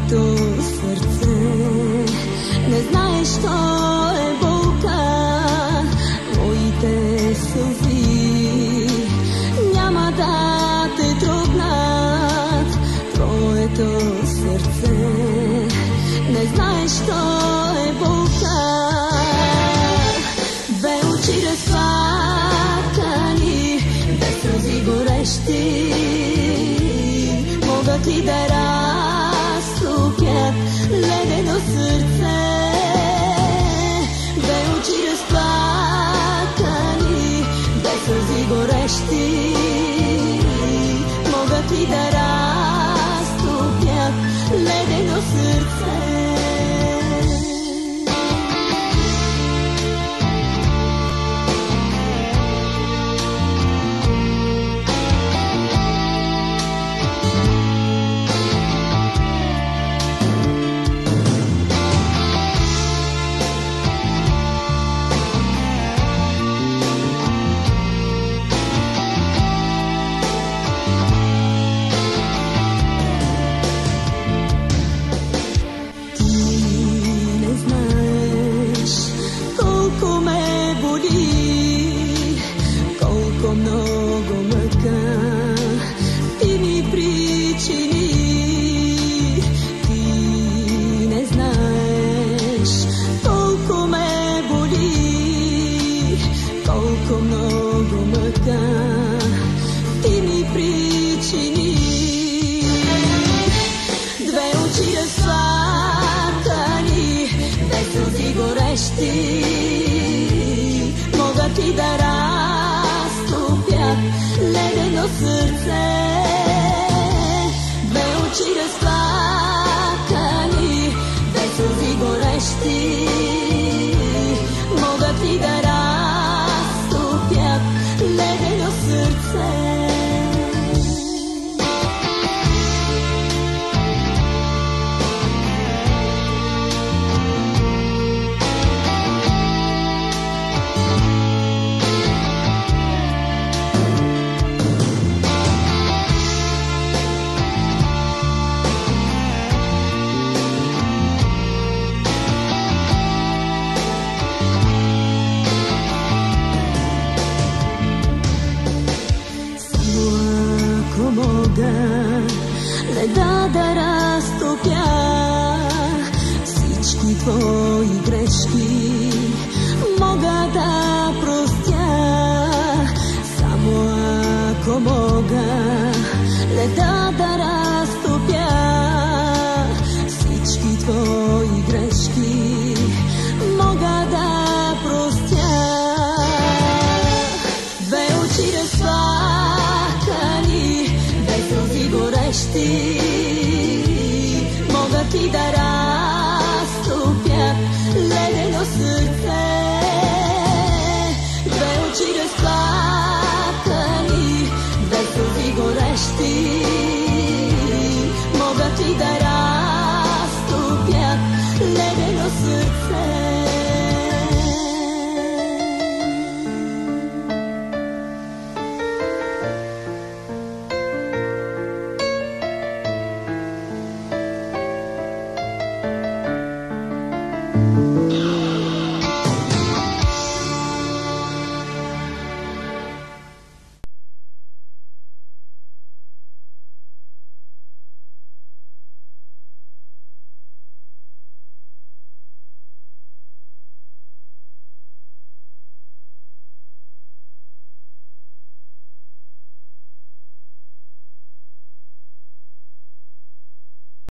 моето сърце. Не знаеш, що е болка, моите сълзи няма да те трогнат. Твоето сърце не знаеш, що е болка. Две очи разплакани, без сълзи горещи, могат ли да разтопят ледено сърце? Две очи разплакани, без сълзи горещи, могат ли да разтопят ледено сърце? Много мъка ти ми причини. Ти не знаеш колко ме боли, колко много мъка ти ми причини. Две очи разплакани, без сълзи горещи, могат ли да разтопят ледено сърце? Две очи разплакани, без сълзи горещи, могат ли да разтопят ледено сърце? Не да разтопя всички твои грешки, мога да простя, само ако мога. Не да разтопя всички твои грешки, мога да простя. Две очи разплакани, без сълзи горещи, могат ли да разтопят ледено сърце? Две очи разплакани, без сълзи горещи, могат ли да